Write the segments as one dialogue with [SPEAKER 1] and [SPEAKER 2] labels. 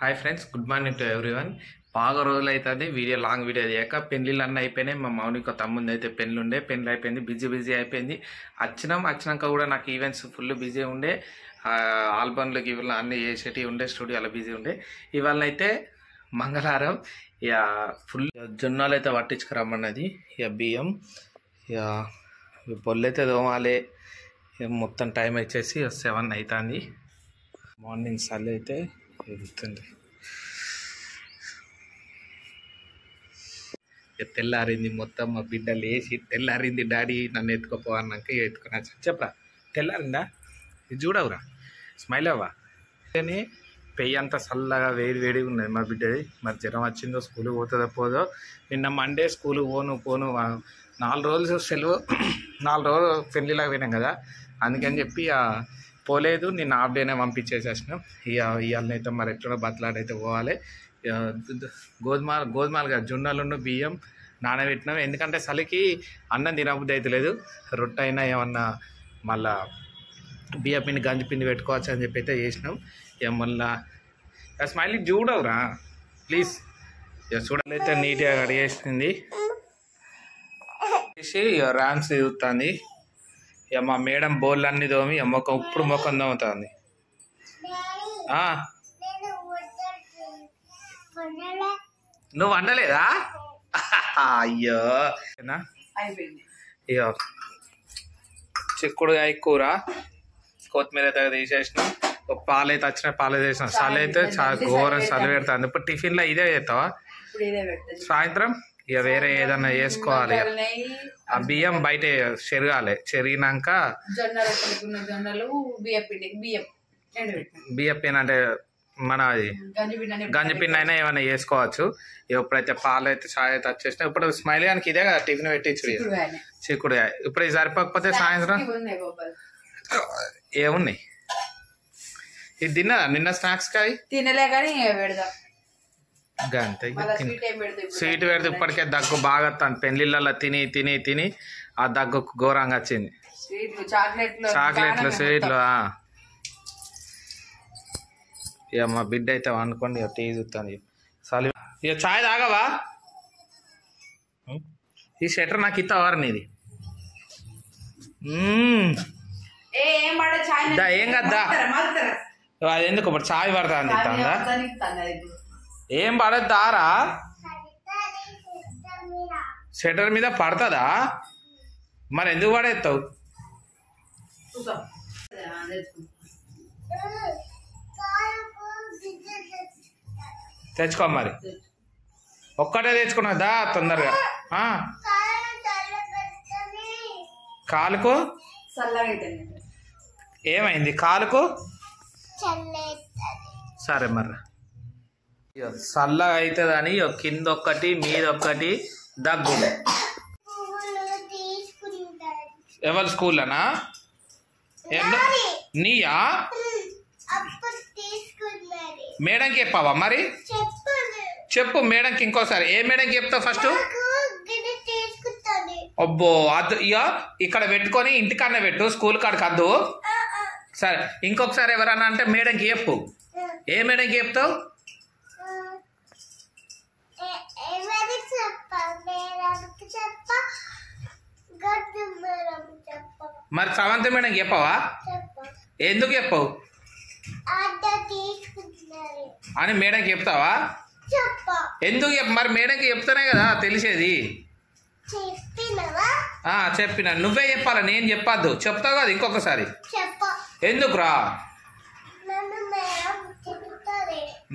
[SPEAKER 1] Hi friends, good morning to everyone. బాగా రోజులు అవుతుంది వీడియో లాంగ్ వీడియో చేయక. పెళ్ళిళ్ళు అన్నీ అయిపోయినాయి. మా మౌనిక తమ్ముంది అయితే పెళ్ళి అయిపోయింది, బిజీ అయిపోయింది. వచ్చినాక కూడా నాకు ఈవెంట్స్ ఫుల్ బిజీ ఉండే. ఆల్బమ్లకి ఇవాళ అన్నీ చేసేటివి ఉండే, స్టూడియోలో బిజీ ఉండే. ఇవాళ అయితే మంగళవారం. ఇక ఫుల్ జొన్నాలు అయితే పట్టించుకురమ్మన్నది. ఇక బియ్యం, ఇక పొల్లు అయితే తోమాలి. ఇక మొత్తం టైం వచ్చేసి 7 అవుతుంది. మార్నింగ్ సల్ అయితే ఎగుతుంది. తెల్లారింది, మొత్తం మా బిడ్డ లేచి తెల్లారింది డాడీ నన్ను ఎత్తుకోపో అన్నాక ఎత్తుకున్నా. చెప్పరా తెల్లారిందా? ఇది చూడవురా, స్మైల్ అవ్వా. కానీ పెయ్యి అంతా చల్లగా వేడిగా ఉన్నది మా బిడ్డది. మరి జ్వరం వచ్చిందో, స్కూల్కి పోతుందో పోదో. నిన్న మండే స్కూల్కి పోను 4 రోజులు సెలవు. 4 రోజులు పెళ్ళిలాగా పోయినాం కదా, అందుకని చెప్పి పోలేదు. నేను హాఫ్ డేనే పంపించేసేసినాం. ఇవాళనైతే మరి ఎట్లా బతలాడైతే పోవాలి. గోధుమలుగా జొన్నలు బియ్యం నానబెట్టినాం. ఎందుకంటే చలికి అన్నం తినబుద్ధి అయితే లేదు. రొట్టె అయినా ఏమన్నా మళ్ళా బియ్య పిండి గంజి పిండి పెట్టుకోవచ్చు అని చెప్పి అయితే చేసినాం. ఇక మళ్ళా స్మైల్ చూడవురా ప్లీజ్. ఇక చూడాలైతే నీట్గా కడిగేసింది చేసి ర్యామ్స్ తిరుగుతుంది. ఇక మా మేడం బోళ్ళు అన్నీ తోమి ఇప్పుడు ముఖం తోముతుంది. నువ్వు వండలేదా? అయ్యో, ఇక చిక్కుడుకాయ కూర, కొత్తిమీర అయితే తీసేసినాం. పాలు అయితే వచ్చినాయి, పాలు వేసినాం. చలి అయితే చాలా ఘోరం చలి పెడుతుంది. ఇప్పుడు టిఫిన్లో ఇదే చేస్తావా? సాయంత్రం ఇక వేరే ఏదన్నా వేసుకోవాలి. ఆ బియ్యం బయట చెరగాలి. చెరిగినాక బియ్యం పిండి అంటే మన అది గంజి పిండి అయినా ఏమైనా వేసుకోవచ్చు. ఎప్పుడైతే పాలు అయితే చాయ్ అయితే వచ్చేసినా. ఇప్పుడు స్మైల్ గానికి ఇదే కదా టిఫిన్ పెట్టించు, చిక్కుడుకాయ. ఇప్పుడు ఇది సరిపోకపోతే సాయంత్రం ఏమున్నాయి? ఇది తిన్నదా నిన్న స్నాక్స్ కాయ?
[SPEAKER 2] తినలే కానీ
[SPEAKER 1] అంతే. స్వీట్ పెడితే ఇప్పటికే దగ్గు బాగా వస్తుంది. పెళ్లిళ్ళల్లో తిని ఆ దగ్గు ఘోరంగా వచ్చింది. చాక్లెట్లు స్వీట్లు. ఇక మా బిడ్డ అయితే అనుకోండి ఇక టీ చూస్తాను. చలి ఇక చాయ్ తాగవా? ఈ షెటర్ నాకు ఇస్తావారు నీది? ఏం కదా అది ఎందుకు ఇప్పుడు చాయ్ పడతా అని ఇస్తుందా? ఏం పడద్దు దారా, షెటర్ మీద పడుతుందా? మరి ఎందుకు పడేస్తావు? తెచ్చుకో మరి, ఒక్కటే తెచ్చుకున్నదా తొందరగా. కాలుకు ఏమైంది? కాలుకు సరే మరి చల్లగా అవుతుందని కింద ఒక్కటి మీద ఒక్కటి దగ్గు. ఎవరు స్కూల్లోనా? నీయా? మేడంకి చెప్పావా మరి? చెప్పు మేడంకి ఇంకోసారి. ఏ మేడంకి చెప్తావు ఫస్ట్? అబ్బో అద్దు. ఇక ఇక్కడ పెట్టుకొని ఇంటికన్నా పెట్టు, స్కూల్ కాడికి అద్దు. సరే ఇంకొకసారి ఎవరన్నా అంటే మేడంకి చెప్పు. ఏ మేడంకి చెప్తావు? మరి సవంతి మేడంకి చెప్పవా? ఎందుకు చెప్పవు అని మేడంకి చెప్తావా? ఎందుకు మరి మేడంకి చెప్తానే కదా తెలిసేది. చెప్పిన నువ్వే చెప్పాలా, నేను చెప్పద్దు. చెప్తావు కదా ఇంకొకసారి. ఎందుకురా?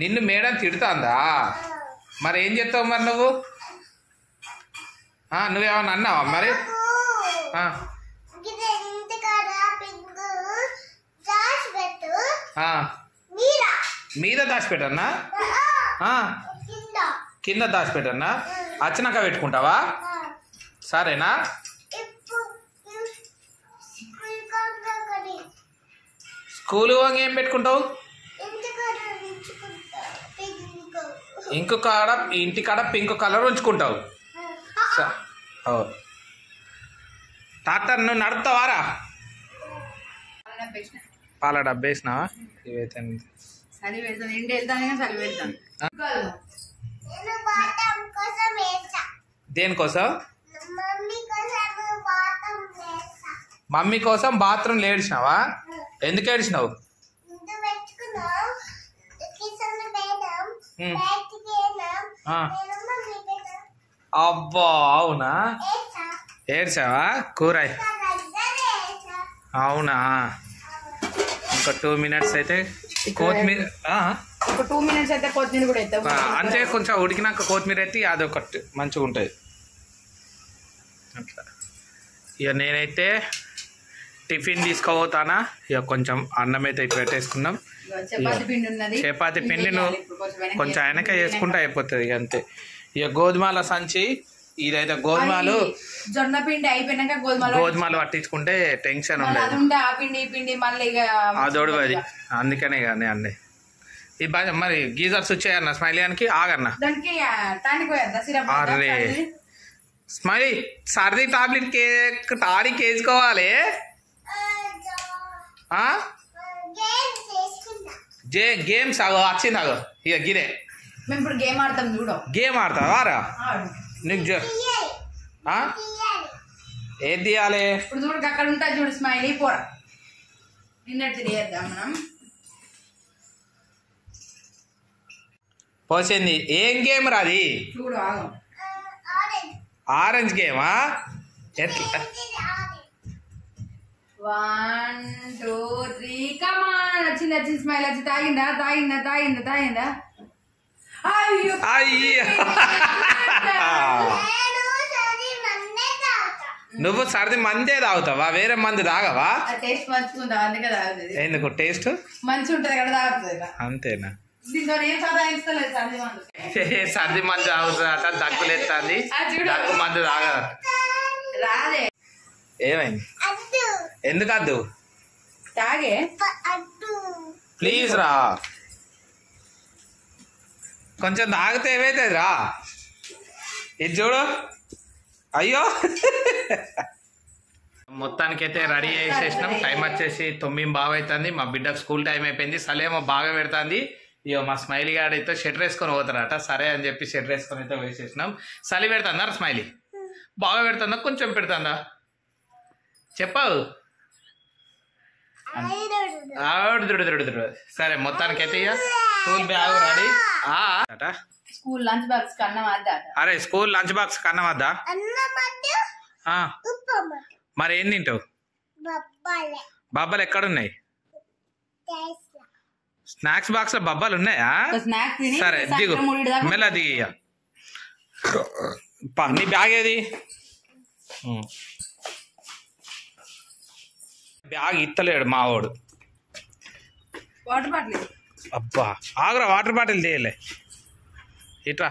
[SPEAKER 1] నిన్ను మేడం తిడుతుందా? మరి ఏం చెప్తావు మరి నువ్వు? నువ్వేమన్నా అన్నావా మరి? మీద దాచిపెట్టన్నా? కింద దాచిపెట్టన్నా? వచ్చినాక పెట్టుకుంటావా? సరేనా? స్కూల్ పోగా ఏం పెట్టుకుంటావు? ఇంటికాడ పింక్ కలర్ ఉంచుకుంటావు. డాక్టర్ నువ్వు నడుపుతావారా? పాల డబ్బేసినావా? ఇవైతే
[SPEAKER 2] చలి పెడతాను ఎండి వెళ్తాను చలి పెడతాను
[SPEAKER 1] దేనికోసం మమ్మీ కోసం బాత్రూమ్ ఏడ్చినావా ఎందుకు ఏడ్చినావు అబ్బా అవునా ఏడ్చావా కూర అవునా ఇంకా 2 minutes అయితే కొత్తిమీర
[SPEAKER 2] ఒక 2 minutes అయితే కొత్తిమీర కూడా వేస్తాం
[SPEAKER 1] అంటే కొంచెం ఉడికినాక కొత్తిమీర అయితే అదొకటి మంచిగా ఉంటుంది అట్లా ఇక నేనైతే టిఫిన్ తీసుకోపోతానా ఇక కొంచెం అన్నం అయితే ఇటు పెట్టేసుకున్నాం చపాతి పిండి నువ్వు కొంచెం వెనక వేసుకుంటే అయిపోతుంది ఇక అంతే ఇక గోధుమల సంచి ఇదైతే గోధుమలు
[SPEAKER 2] జొన్న పిండి అయిపోయినాక
[SPEAKER 1] గోధుమలు పట్టించుకుంటే టెన్షన్ ఉండదు అదోడు అది అందుకనే కానీ అన్నీ ఈ మరి గీజర్ స్విచ్ అయ్యన్న స్మైలీయానికి ఆగన్నా అరే స్మైలీ సర్ది టాబ్లెట్ టాడికి వేసుకోవాలి గేమ్స్ అగో వచ్చింది అగో ఇక గిరే
[SPEAKER 2] మేము ఇప్పుడు గేమ్ ఆడతాం చూడు
[SPEAKER 1] గేమ్ ఆడతావా రా నీకు ఏది తీయాలి
[SPEAKER 2] ఇప్పుడు చూడు అక్కడ ఉంటుంది చూడు స్మైలీ పోరా నిన్నట్టు తిరిగేద్దాం మనం
[SPEAKER 1] పోసింది ఏం గేమ్ రాది
[SPEAKER 2] చూడు ఆగం
[SPEAKER 1] ఆరెంజ్ గేమా ఎట్లా
[SPEAKER 2] 1 2 3 కమాన్ వచ్చింది స్మైల్ వచ్చి తాగిందా అయ్యో
[SPEAKER 1] అయ్యో నువ్వు సర్ది మందే తాగుతావా వేరే మంది తాగవా
[SPEAKER 2] టేస్ట్ మంచిగా అందుకే తాగుతుంది
[SPEAKER 1] ఎందుకు టేస్ట్
[SPEAKER 2] మంచిగా ఉంటుంది కదా తాగుతుంది
[SPEAKER 1] అంతేనా
[SPEAKER 2] దీంతో ఏం సదాయిస్తలేదు
[SPEAKER 1] సర్ది మందు తాగుతుందట దగ్గులు ఎత్తాంది దగ్గు మందు తాగదట
[SPEAKER 2] రాదే
[SPEAKER 1] ఏమైంది ఎందుకు అద్దు
[SPEAKER 2] తాగే
[SPEAKER 1] ప్లీజ్ రా కొంచెం తాగితే ఏమైతుంది రా ఇది చూడు అయ్యో మొత్తానికైతే రెడీ చేసేసినాం టైం వచ్చేసి 9 అవుతుంది మా బిడ్డకు స్కూల్ టైం అయిపోయింది సలేమో బాగా పెడుతుంది ఇక మా స్మైలీ గారు అయితే షెటర్ వేసుకొని పోతారట సరే అని చెప్పి షెటర్ వేసుకొని అయితే వేసేసినాం చలి పెడుతుందా స్మైలీ బాగా పెడుతుందా కొంచెం పెడుతుందా చెప్పావు సరే మొత్తానికైతే ఇక school bag ready
[SPEAKER 2] school lunch box కన్నా వద్దా
[SPEAKER 1] అరే స్కూల్ లంచ్ బాక్స్ కన్నా వద్దా మరి ఏం తింటావు బబ్బలు ఎక్కడున్నాయి స్నాక్స్ బాక్స్ లో బబ్బాలు ఉన్నాయా సరే దిగు మెల్ల దిగి నీ బ్యాగ్ ఏది బ్యాగ్ ఇత్తలేడు మావాడు
[SPEAKER 2] వాటర్ బాటిల్
[SPEAKER 1] అబ్బా ఆగురా వాటర్ బాటిల్ తీయలే ఇట్రా